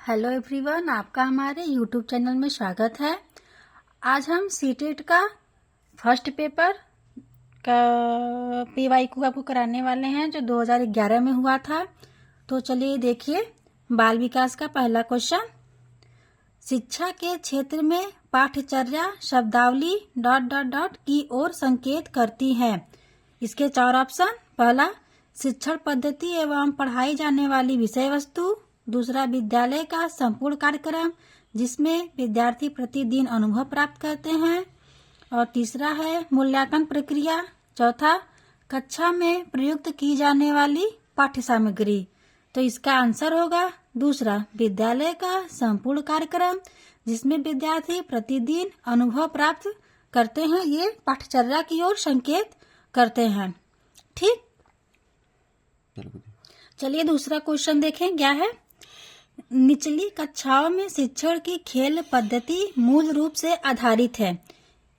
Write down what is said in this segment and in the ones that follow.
Hello everyone, आपका हमारे YouTube channel में स्वागत है। आज हम सीटेट का फर्स्ट पेपर का पीवाईक्यू आपको कराने वाले हैं जो 2011 में हुआ था। तो चलिए देखिए, बाल विकास का पहला क्वेश्चन। शिक्षा के क्षेत्र में पाठ्यचर्या शब्दावली ... की ओर संकेत करती है। इसके 4 ऑप्शन। पहला, शिक्षण पद्धति एवं पढ़ाई जाने वाली विषय वस्तु। दूसरा, विद्यालय का संपूर्ण कार्यक्रम जिसमें विद्यार्थी प्रतिदिन अनुभव प्राप्त करते हैं। और तीसरा है मूल्यांकन प्रक्रिया। चौथा, कक्षा में प्रयुक्त की जाने वाली पाठ्य सामग्री। तो इसका आंसर होगा दूसरा, विद्यालय का संपूर्ण कार्यक्रम जिसमें विद्यार्थी प्रतिदिन अनुभव प्राप्त करते हैं। ये पाठ्यचर्या की ओर संकेत करते हैं। ठीक, चलिए दूसरा क्वेश्चन देखें क्या है। निचली कक्षाओं में शिक्षण की खेल पद्धति मूल रूप से आधारित है।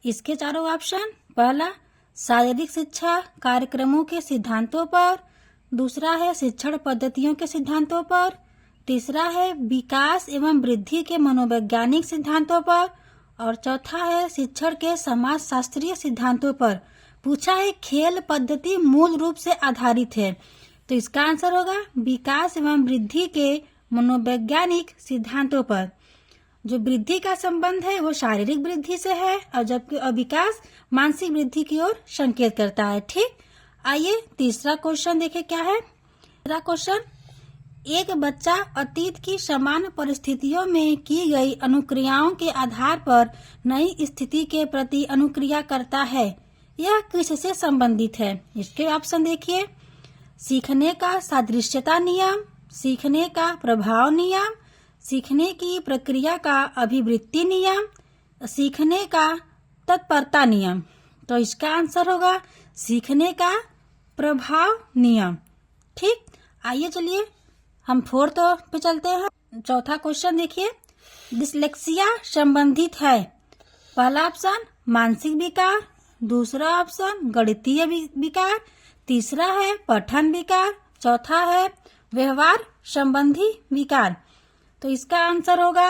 इसके 4 ऑप्शन। पहला, शारीरिक शिक्षा कार्यक्रमों के सिद्धांतों पर। दूसरा है शिक्षण पद्धतियों के सिद्धांतों पर। तीसरा है विकास एवं वृद्धि के मनोवैज्ञानिक सिद्धांतों पर। और चौथा है शिक्षण के समाजशास्त्रीय सिद्धांतों पर। पूछा है खेल पद्धति मूल रूप से आधारित है, तो इसका आंसर होगा विकास एवं वृद्धि के मनोवैज्ञानिक सिद्धांतों पर। जो वृद्धि का संबंध है वो शारीरिक वृद्धि से है और जबकि विकास मानसिक वृद्धि की ओर संकेत करता है। ठीक, आइए तीसरा क्वेश्चन देखें क्या है। तीसरा क्वेश्चन, एक बच्चा अतीत की समान परिस्थितियों में की गई अनुक्रियाओं के आधार पर नई स्थिति के प्रति अनुक्रिया करता है। यह किससे संबंधित है? इसके ऑप्शन देखिए। सीखने का सादृश्यता नियम, सीखने का प्रभाव नियम, सीखने की प्रक्रिया का अभिवृत्ति नियम, सीखने का तत्परता नियम। तो इसका आंसर होगा सीखने का प्रभाव नियम। ठीक, आइए चलिए हम 4th पे चलते हैं। चौथा क्वेश्चन देखिए, डिसलेक्सिया संबंधित है। पहला ऑप्शन मानसिक विकार, दूसरा ऑप्शन गणितीय विकार, तीसरा है पठन विकार, चौथा है व्यवहार संबंधी विकार। तो इसका आंसर होगा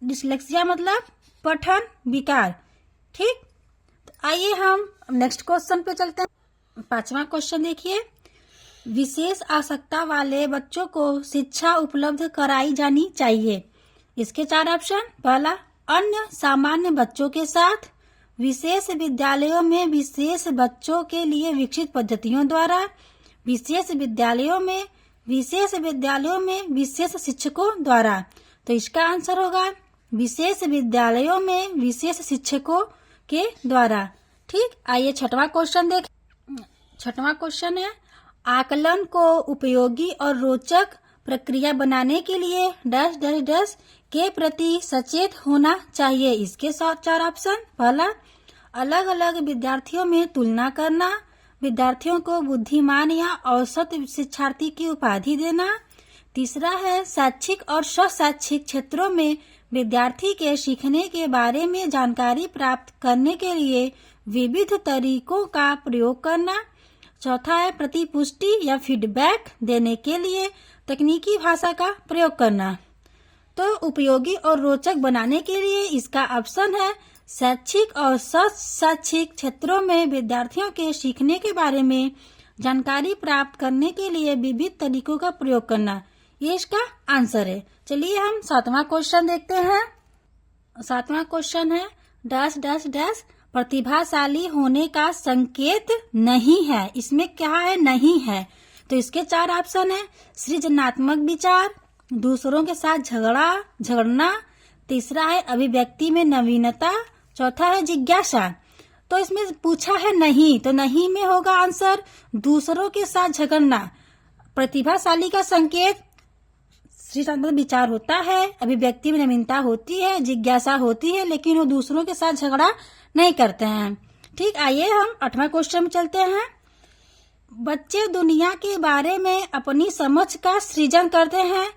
डिसलेक्सिया मतलब पठन विकार। ठीक, तो आइए हम नेक्स्ट क्वेश्चन पे चलते हैं। 5वां क्वेश्चन देखिए, विशेष आवश्यकता वाले बच्चों को शिक्षा उपलब्ध कराई जानी चाहिए। इसके 4 ऑप्शन। पहला, अन्य सामान्य बच्चों के साथ, विशेष विद्यालयों में विशेष बच्चों के लिए विकसित पद्धतियों द्वारा, विशेष विद्यालयों में विशेष शिक्षकों द्वारा। तो इसका आंसर होगा विशेष विद्यालयों में विशेष शिक्षकों के द्वारा। ठीक, आइए 6वां क्वेश्चन देखें। 6वां क्वेश्चन है, आकलन को उपयोगी और रोचक प्रक्रिया बनाने के लिए ... के प्रति सचेत होना चाहिए। इसके 4 ऑप्शन। पहला, अलग अलग विद्यार्थियों में तुलना करना, विद्यार्थियों को बुद्धिमान या औसत शिक्षार्थी की उपाधि देना। तीसरा है शैक्षिक और स्वशैक्षिक क्षेत्रों में विद्यार्थी के सीखने के बारे में जानकारी प्राप्त करने के लिए विविध तरीकों का प्रयोग करना। चौथा है प्रतिपुष्टि या फीडबैक देने के लिए तकनीकी भाषा का प्रयोग करना। तो उपयोगी और रोचक बनाने के लिए इसका ऑप्शन है शैक्षिक और शैक्षिक क्षेत्रों में विद्यार्थियों के सीखने के बारे में जानकारी प्राप्त करने के लिए विविध तरीकों का प्रयोग करना। ये इसका आंसर है। चलिए हम 7वां क्वेश्चन देखते हैं। 7वां क्वेश्चन है प्रतिभाशाली होने का संकेत नहीं है। इसमें क्या है? नहीं है। तो इसके 4 ऑप्शन है। सृजनात्मक विचार, दूसरों के साथ झगड़ना, तीसरा है अभिव्यक्ति में नवीनता, चौथा है जिज्ञासा। तो इसमें पूछा है नहीं, तो नहीं में होगा आंसर दूसरों के साथ झगड़ना। प्रतिभाशाली का संकेत सृजनात्मक विचार होता है, अभिव्यक्ति में नवीनता होती है, जिज्ञासा होती है, लेकिन वो दूसरों के साथ झगड़ा नहीं करते हैं। ठीक, आइए हम 8वां क्वेश्चन में चलते हैं। बच्चे दुनिया के बारे में अपनी समझ का सृजन करते हैं।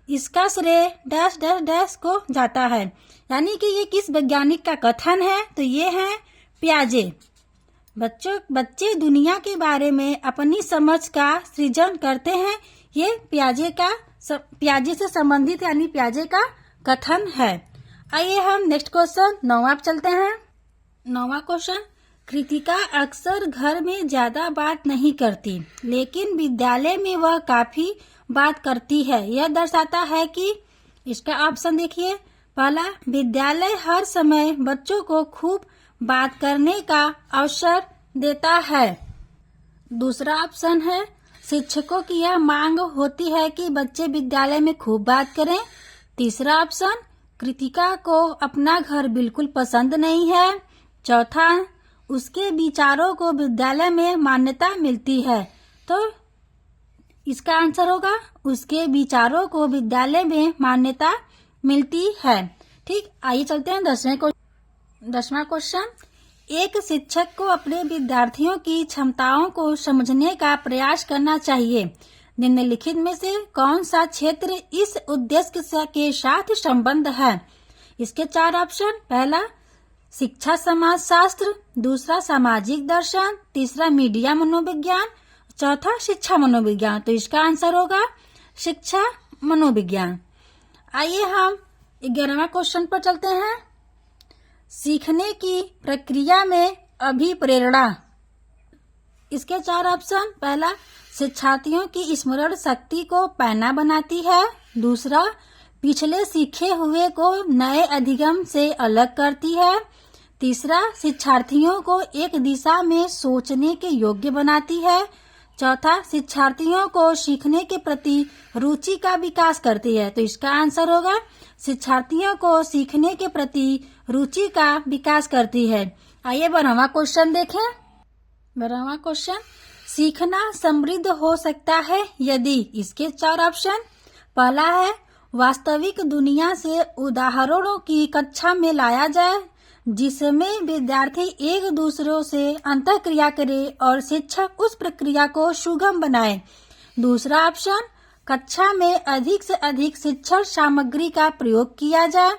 इसका श्रेय ... को जाता है। यानी कि ये किस वैज्ञानिक का कथन है? तो ये है पियाजे। बच्चे दुनिया के बारे में अपनी समझ का सृजन करते हैं, ये पियाजे का पियाजे से संबंधित यानी पियाजे का कथन है। आइए हम नेक्स्ट क्वेश्चन 9वां पे चलते हैं। 9वां क्वेश्चन, कृतिका अक्सर घर में ज्यादा बात नहीं करती, लेकिन विद्यालय में वह काफी बात करती है। यह दर्शाता है कि, इसका ऑप्शन देखिए। पहला, विद्यालय हर समय बच्चों को खूब बात करने का अवसर देता है। दूसरा ऑप्शन है, शिक्षकों की यह मांग होती है कि बच्चे विद्यालय में खूब बात करें। तीसरा ऑप्शन, कृतिका को अपना घर बिल्कुल पसंद नहीं है। चौथा, उसके विचारों को विद्यालय में मान्यता मिलती है। तो इसका आंसर होगा, उसके विचारों को विद्यालय में मान्यता मिलती है। ठीक, आइए चलते हैं 10वां क्वेश्चन। एक शिक्षक को अपने विद्यार्थियों की क्षमताओं को समझने का प्रयास करना चाहिए। निम्नलिखित में से कौन सा क्षेत्र इस उद्देश्य के साथ संबद्ध है? इसके 4 ऑप्शन। पहला, शिक्षा समाज शास्त्र। दूसरा, सामाजिक दर्शन। तीसरा, मीडिया मनोविज्ञान। चौथा, शिक्षा मनोविज्ञान। तो इसका आंसर होगा शिक्षा मनोविज्ञान। आइए हम 11वां क्वेश्चन पर चलते हैं। सीखने की प्रक्रिया में अभिप्रेरणा। इसके 4 ऑप्शन। पहला, शिक्षार्थियों की स्मरण शक्ति को पैना बनाती है। दूसरा, पिछले सीखे हुए को नए अधिगम से अलग करती है। तीसरा, शिक्षार्थियों को एक दिशा में सोचने के योग्य बनाती है। चौथा, शिक्षार्थियों को सीखने के प्रति रुचि का विकास करती है। तो इसका आंसर होगा शिक्षार्थियों को सीखने के प्रति रुचि का विकास करती है। आइए 12वां क्वेश्चन देखें। 12वां क्वेश्चन, सीखना समृद्ध हो सकता है यदि। इसके 4 ऑप्शन। पहला है, वास्तविक दुनिया से उदाहरणों की कक्षा में लाया जाए, जिसमें विद्यार्थी एक दूसरों से अंतःक्रिया करे और शिक्षक उस प्रक्रिया को सुगम बनाए। दूसरा ऑप्शन, कक्षा में अधिक से अधिक शिक्षण सामग्री का प्रयोग किया जाए।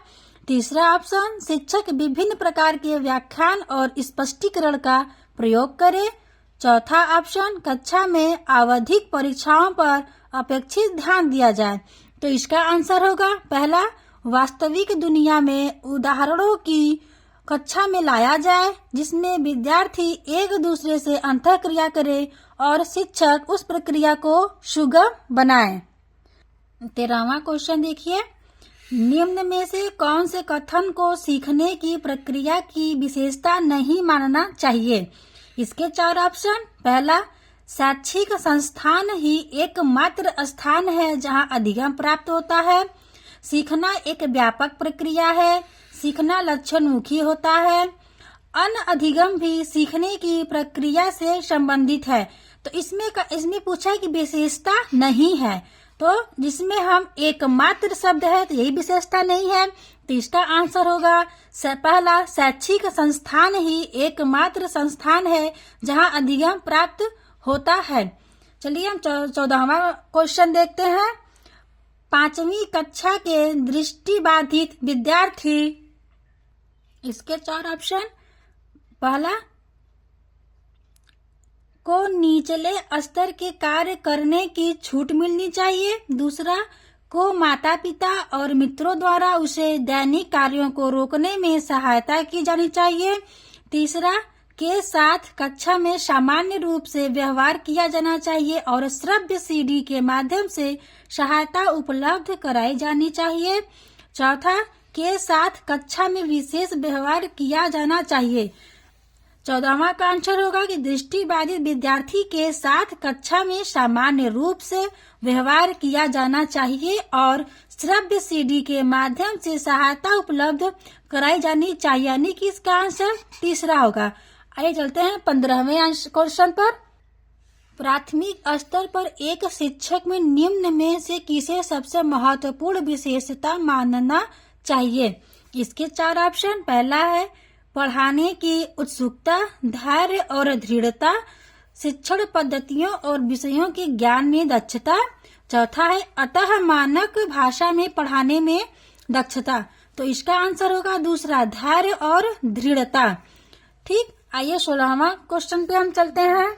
तीसरा ऑप्शन, शिक्षक विभिन्न प्रकार के व्याख्यान और स्पष्टीकरण का प्रयोग करे। चौथा ऑप्शन, कक्षा में आवधिक परीक्षाओं पर अपेक्षित ध्यान दिया जाए। तो इसका आंसर होगा पहला, वास्तविक दुनिया में उदाहरणों की कक्षा में लाया जाए, जिसमें विद्यार्थी एक दूसरे से अंतःक्रिया करे और शिक्षक उस प्रक्रिया को सुगम बनाए। 13वां क्वेश्चन देखिए। निम्न में से कौन से कथन को सीखने की प्रक्रिया की विशेषता नहीं मानना चाहिए? इसके 4 ऑप्शन। पहला, शैक्षिक संस्थान ही एकमात्र स्थान है जहां अधिगम प्राप्त होता है। सीखना एक व्यापक प्रक्रिया है। सीखना लक्षणमुखी होता है। अनअधिगम भी सीखने की प्रक्रिया से संबंधित है। तो इसमें पूछा है कि विशेषता नहीं है, तो जिसमें हम एकमात्र शब्द है तो यही विशेषता नहीं है। तो इसका आंसर होगा पहला, शैक्षिक संस्थान ही एकमात्र संस्थान है जहां अधिगम प्राप्त होता है। चलिए हम 14वां क्वेश्चन देखते हैं। 5वीं कक्षा के दृष्टिबाधित विद्यार्थी। इसके 4 ऑप्शन। पहला, को निचले स्तर के कार्य करने की छूट मिलनी चाहिए। दूसरा, को माता पिता और मित्रों द्वारा उसे दैनिक कार्यों को रोकने में सहायता की जानी चाहिए। तीसरा, के साथ कक्षा में सामान्य रूप से व्यवहार किया जाना चाहिए और श्रव्य सीडी के माध्यम से सहायता उपलब्ध कराई जानी चाहिए। चौथा, के साथ कक्षा में विशेष व्यवहार किया जाना चाहिए। 14वां का आंसर होगा कि दृष्टिबाधित विद्यार्थी के साथ कक्षा में सामान्य रूप से व्यवहार किया जाना चाहिए और श्रव्य सीडी के माध्यम से सहायता उपलब्ध कराई जानी चाहिए, यानी कि इसका आंसर तीसरा होगा। आइए चलते हैं 15वें क्वेश्चन पर। प्राथमिक स्तर पर एक शिक्षक में निम्न में से किसे सबसे महत्वपूर्ण विशेषता मानना चाहिए? इसके 4 ऑप्शन। पहला है, पढ़ाने की उत्सुकता, धैर्य और दृढ़ता, शिक्षण पद्धतियों और विषयों के ज्ञान में दक्षता। चौथा है, अतः मानक भाषा में पढ़ाने में दक्षता। तो इसका आंसर होगा दूसरा, धैर्य और दृढ़ता। ठीक, आइए 16वां क्वेश्चन पे हम चलते हैं।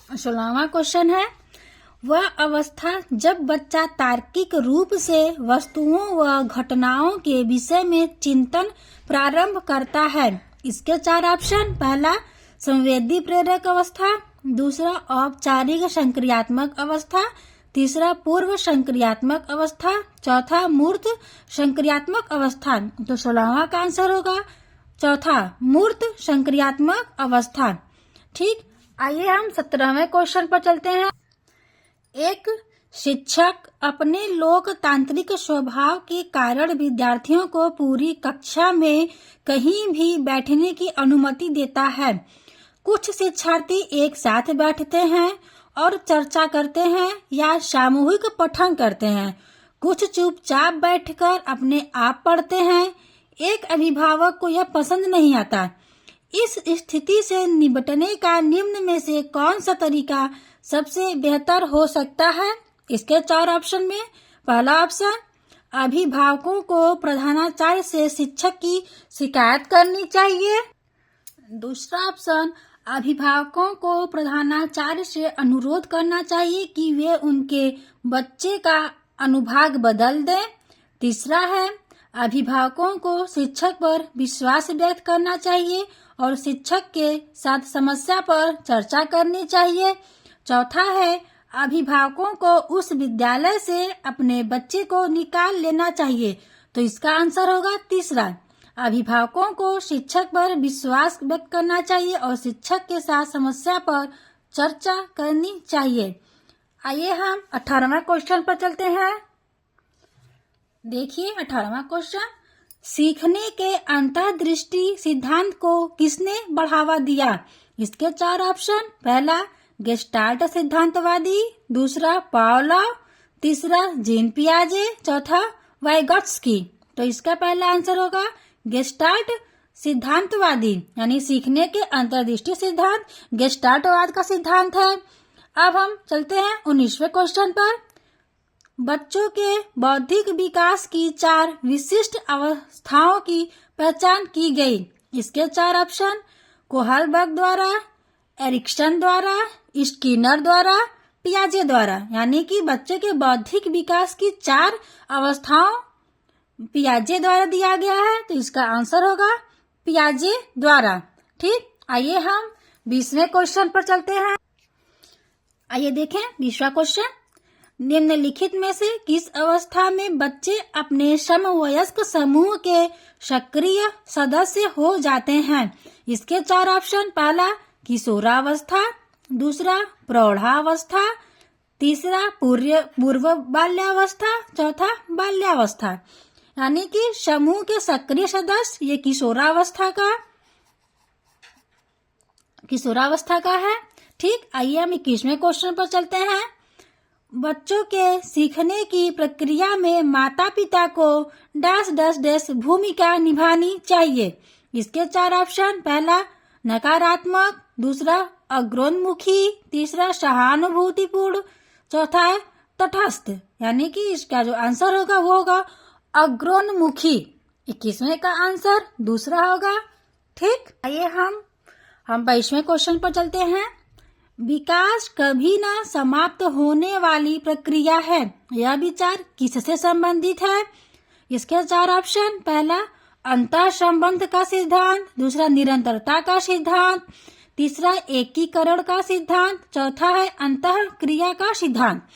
16वां क्वेश्चन है, वह अवस्था जब बच्चा तार्किक रूप से वस्तुओं व घटनाओं के विषय में चिंतन प्रारंभ करता है। इसके 4 ऑप्शन। पहला, संवेदी प्रेरक अवस्था। दूसरा, औपचारिक संक्रियात्मक अवस्था। तीसरा, पूर्व संक्रियात्मक अवस्था। चौथा, मूर्त संक्रियात्मक अवस्था। तो 16वां का आंसर होगा चौथा, मूर्त संक्रियात्मक अवस्था। ठीक, आइए हम 17वें क्वेश्चन पर चलते हैं। एक शिक्षक अपने लोकतांत्रिक स्वभाव के कारण विद्यार्थियों को पूरी कक्षा में कहीं भी बैठने की अनुमति देता है। कुछ शिक्षार्थी एक साथ बैठते हैं और चर्चा करते हैं या सामूहिक पठन करते हैं। कुछ चुपचाप बैठकर अपने आप पढ़ते हैं। एक अभिभावक को यह पसंद नहीं आता। इस स्थिति से निपटने का निम्न में से कौन सा तरीका सबसे बेहतर हो सकता है? इसके 4 ऑप्शन में पहला ऑप्शन, अभिभावकों को प्रधानाचार्य से शिक्षक की शिकायत करनी चाहिए। दूसरा ऑप्शन, अभिभावकों को प्रधानाचार्य से अनुरोध करना चाहिए कि वे उनके बच्चे का अनुभाग बदल दें। तीसरा है, अभिभावकों को शिक्षक पर विश्वास व्यक्त करना चाहिए और शिक्षक के साथ समस्या पर चर्चा करनी चाहिए। चौथा है, अभिभावकों को उस विद्यालय से अपने बच्चे को निकाल लेना चाहिए। तो इसका आंसर होगा तीसरा, अभिभावकों को शिक्षक पर विश्वास व्यक्त करना चाहिए और शिक्षक के साथ समस्या पर चर्चा करनी चाहिए। आइए हम 18वां क्वेश्चन पर चलते हैं। देखिए 18वां क्वेश्चन, सीखने के अंतर्दृष्टि सिद्धांत को किसने बढ़ावा दिया? इसके 4 ऑप्शन। पहला, गेस्टाल्ट सिद्धांतवादी। दूसरा, पावलोव। तीसरा, जीन पियाजे। चौथा, वाइगॉट्स्की। तो इसका पहला आंसर होगा गेस्टाल्ट सिद्धांतवादी, यानी सीखने के अंतर्दृष्टि सिद्धांत गेस्टाल्टवाद का सिद्धांत है। अब हम चलते हैं 19वें क्वेश्चन पर। बच्चों के बौद्धिक विकास की 4 विशिष्ट अवस्थाओं की पहचान की गई। इसके 4 ऑप्शन, कोहलबर्ग द्वारा, एरिक्सन द्वारा, स्किनर द्वारा, पियाजे द्वारा। यानी कि बच्चे के बौद्धिक विकास की 4 अवस्थाओं पियाजे द्वारा दिया गया है। तो इसका आंसर होगा पियाजे द्वारा। ठीक, आइए हम 20वें क्वेश्चन पर चलते हैं। आइए देखें 20वां क्वेश्चन, निम्नलिखित में से किस अवस्था में बच्चे अपने समवयस्क समूह के सक्रिय सदस्य हो जाते हैं? इसके 4 ऑप्शन। पहला, किशोरावस्था। दूसरा, प्रौढ़ावस्था। तीसरा, पूर्व बाल्यावस्था। चौथा, बाल्यावस्था। यानी कि समूह के सक्रिय सदस्य ये किशोरावस्था का है। ठीक, आइए हम 21वें क्वेश्चन पर चलते हैं। बच्चों के सीखने की प्रक्रिया में माता पिता को डैश डैश डैश भूमिका निभानी चाहिए। इसके 4 ऑप्शन। पहला, नकारात्मक। दूसरा, अग्रोन्मुखी। तीसरा, सहानुभूतिपूर्ण। चौथा है तटस्थ। यानी कि इसका जो आंसर होगा वो होगा अग्रोन्मुखी। 21वें का आंसर दूसरा होगा। ठीक, आइए हम 22वें क्वेश्चन पर चलते हैं। विकास कभी न समाप्त होने वाली प्रक्रिया है। यह विचार किससे संबंधित है? इसके 4 ऑप्शन। पहला, अंतः संबंध का सिद्धांत। दूसरा, निरंतरता का सिद्धांत। तीसरा, एकीकरण का सिद्धांत। चौथा है अंतः क्रिया का सिद्धांत।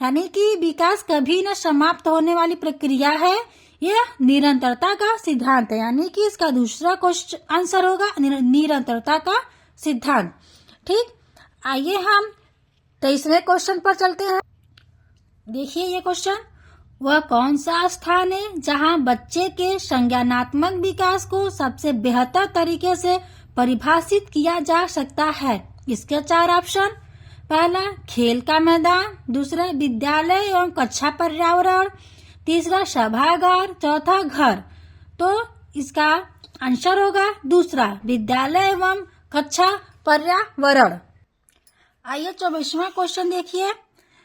यानी कि विकास कभी न समाप्त होने वाली प्रक्रिया है, यह निरंतरता का सिद्धांत है। यानी कि इसका दूसरा क्वेश्चन आंसर होगा निरंतरता का सिद्धांत। ठीक, आइए हम 23वें क्वेश्चन पर चलते हैं। देखिए ये क्वेश्चन, वह कौन सा स्थान है जहां बच्चे के संज्ञानात्मक विकास को सबसे बेहतर तरीके से परिभाषित किया जा सकता है? इसके 4 ऑप्शन। पहला, खेल का मैदान। दूसरा, विद्यालय एवं कक्षा पर्यावरण। तीसरा, सभागार। चौथा, घर। तो इसका आंसर होगा दूसरा, विद्यालय एवं कक्षा पर्यावरण। आइए 24वां क्वेश्चन देखिए।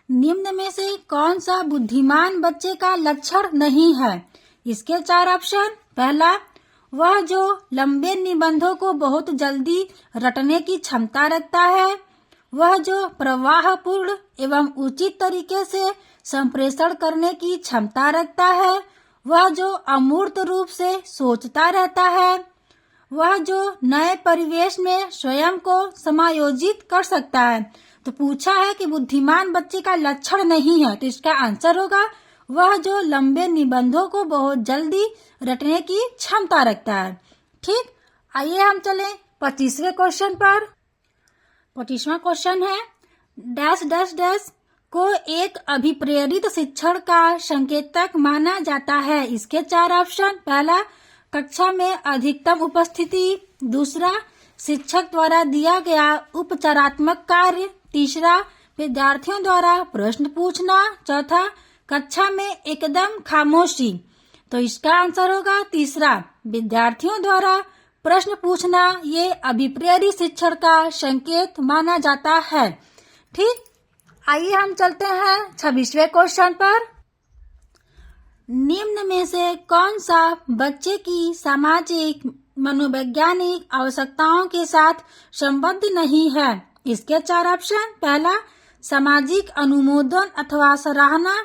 निम्न में से कौन सा बुद्धिमान बच्चे का लक्षण नहीं है? इसके 4 ऑप्शन। पहला, वह जो लंबे निबंधों को बहुत जल्दी रटने की क्षमता रखता है। वह जो प्रवाहपूर्ण एवं उचित तरीके से संप्रेषण करने की क्षमता रखता है, वह जो अमूर्त रूप से सोचता रहता है, वह जो नए परिवेश में स्वयं को समायोजित कर सकता है। तो पूछा है कि बुद्धिमान बच्चे का लक्षण नहीं है, तो इसका आंसर होगा वह जो लंबे निबंधों को बहुत जल्दी रटने की क्षमता रखता है। ठीक, आइए हम चलें 25वें क्वेश्चन पर। 25वां क्वेश्चन है डैश डैश डैश को एक अभिप्रेरित शिक्षण का संकेतक माना जाता है। इसके 4 ऑप्शन। पहला, कक्षा में अधिकतम उपस्थिति। दूसरा, शिक्षक द्वारा दिया गया उपचारात्मक कार्य। तीसरा, विद्यार्थियों द्वारा प्रश्न पूछना। चौथा, कक्षा में एकदम खामोशी। तो इसका आंसर होगा तीसरा, विद्यार्थियों द्वारा प्रश्न पूछना। ये अभिप्रेरित शिक्षण का संकेत माना जाता है। ठीक, आइए हम चलते हैं 26वें क्वेश्चन पर। निम्न में से कौन सा बच्चे की सामाजिक मनोवैज्ञानिक आवश्यकताओं के साथ संबद्ध नहीं है? इसके 4 ऑप्शन। पहला, सामाजिक अनुमोदन अथवा सराहना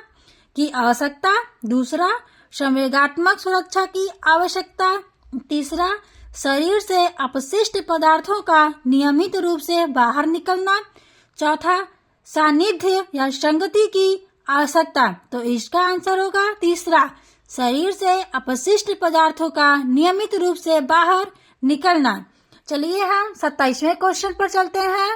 की आवश्यकता। दूसरा, संवेगात्मक सुरक्षा की आवश्यकता। तीसरा, शरीर से अपशिष्ट पदार्थों का नियमित रूप से बाहर निकलना। चौथा, सानिध्य या संगति की आवश्यकता। तो इसका आंसर होगा तीसरा, शरीर से अपशिष्ट पदार्थों का नियमित रूप से बाहर निकलना। चलिए हम 27वें क्वेश्चन पर चलते हैं।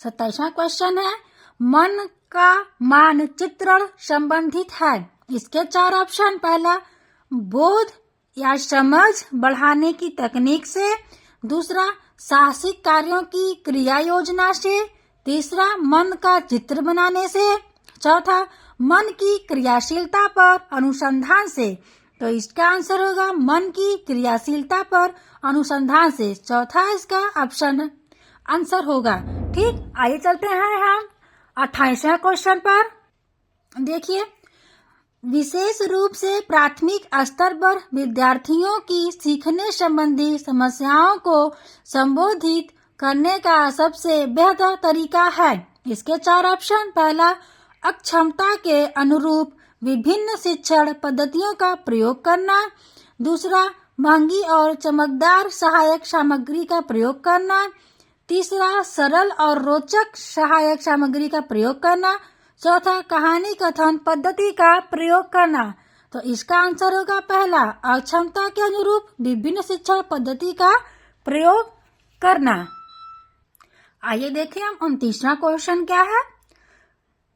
27वां क्वेश्चन है मन का मानचित्रण संबंधित है। इसके 4 ऑप्शन। पहला, बोध या समझ बढ़ाने की तकनीक से। दूसरा, साहसिक कार्यों की क्रिया योजना से। तीसरा, मन का चित्र बनाने से। चौथा, मन की क्रियाशीलता पर अनुसंधान से। तो इसका आंसर होगा मन की क्रियाशीलता पर अनुसंधान से। चौथा इसका ऑप्शन आंसर होगा। ठीक, आइए चलते हैं हम 28वें क्वेश्चन पर। देखिए, विशेष रूप से प्राथमिक स्तर पर विद्यार्थियों की सीखने संबंधी समस्याओं को संबोधित करने का सबसे बेहतर तरीका है। इसके 4 ऑप्शन। पहला, अक्षमता के अनुरूप विभिन्न शिक्षण पद्धतियों का प्रयोग करना। दूसरा, महंगी और चमकदार सहायक सामग्री का प्रयोग करना। तीसरा, सरल और रोचक सहायक सामग्री का प्रयोग करना। चौथा, कहानी कथन पद्धति का प्रयोग करना। तो इसका आंसर होगा पहला, अक्षमता के अनुरूप विभिन्न शिक्षण पद्धति का प्रयोग करना। आइए देखें हम 29वां क्वेश्चन क्या है।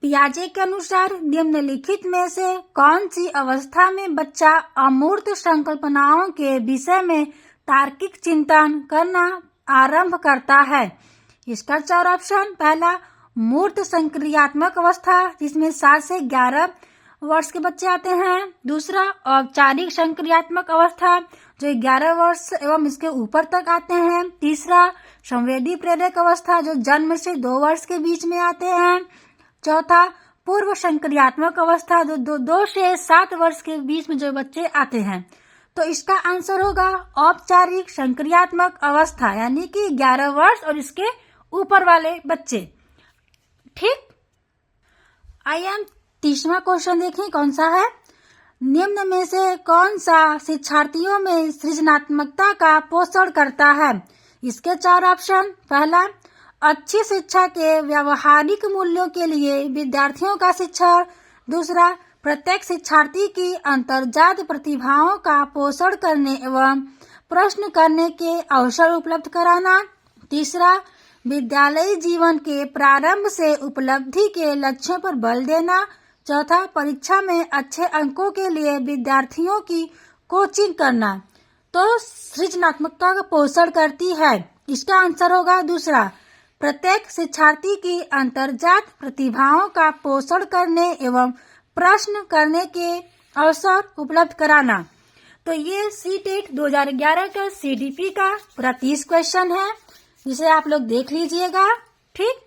पियाजे के अनुसार निम्नलिखित में से कौन सी अवस्था में बच्चा अमूर्त संकल्पनाओं के विषय में तार्किक चिंतन करना आरंभ करता है? इसका 4 ऑप्शन। पहला, मूर्त संक्रियात्मक अवस्था, जिसमें 7 से 11 वर्ष के बच्चे आते हैं। दूसरा, औपचारिक संक्रियात्मक अवस्था, जो 11 वर्ष एवं इसके ऊपर तक आते हैं। तीसरा, संवेदी प्रेरक अवस्था, जो जन्म से 2 वर्ष के बीच में आते हैं। चौथा, पूर्व संक्रियात्मक अवस्था, जो 2 से 7 वर्ष के बीच में जो बच्चे आते हैं। तो इसका आंसर होगा औपचारिक संक्रियात्मक अवस्था, यानी कि 11 वर्ष और इसके ऊपर वाले बच्चे। ठीक, आइए हम 30वां क्वेश्चन देखें कौन सा है। निम्न में से कौन सा शिक्षार्थियों में सृजनात्मकता का पोषण करता है? इसके 4 ऑप्शन। पहला, अच्छी शिक्षा के व्यावहारिक मूल्यों के लिए विद्यार्थियों का शिक्षण। दूसरा, प्रत्येक शिक्षार्थी की अंतर्जात प्रतिभाओं का पोषण करने एवं प्रश्न करने के अवसर उपलब्ध कराना। तीसरा, विद्यालयी जीवन के प्रारंभ से उपलब्धि के लक्ष्यों पर बल देना। चौथा, परीक्षा में अच्छे अंकों के लिए विद्यार्थियों की कोचिंग करना। तो सृजनात्मकता का पोषण करती है। इसका आंसर होगा दूसरा, प्रत्येक शिक्षार्थी की अंतर्जात प्रतिभाओं का पोषण करने एवं प्रश्न करने के अवसर उपलब्ध कराना। तो ये सीटेट 2011 का CDP का पूरा 30 क्वेश्चन है, जिसे आप लोग देख लीजिएगा। ठीक।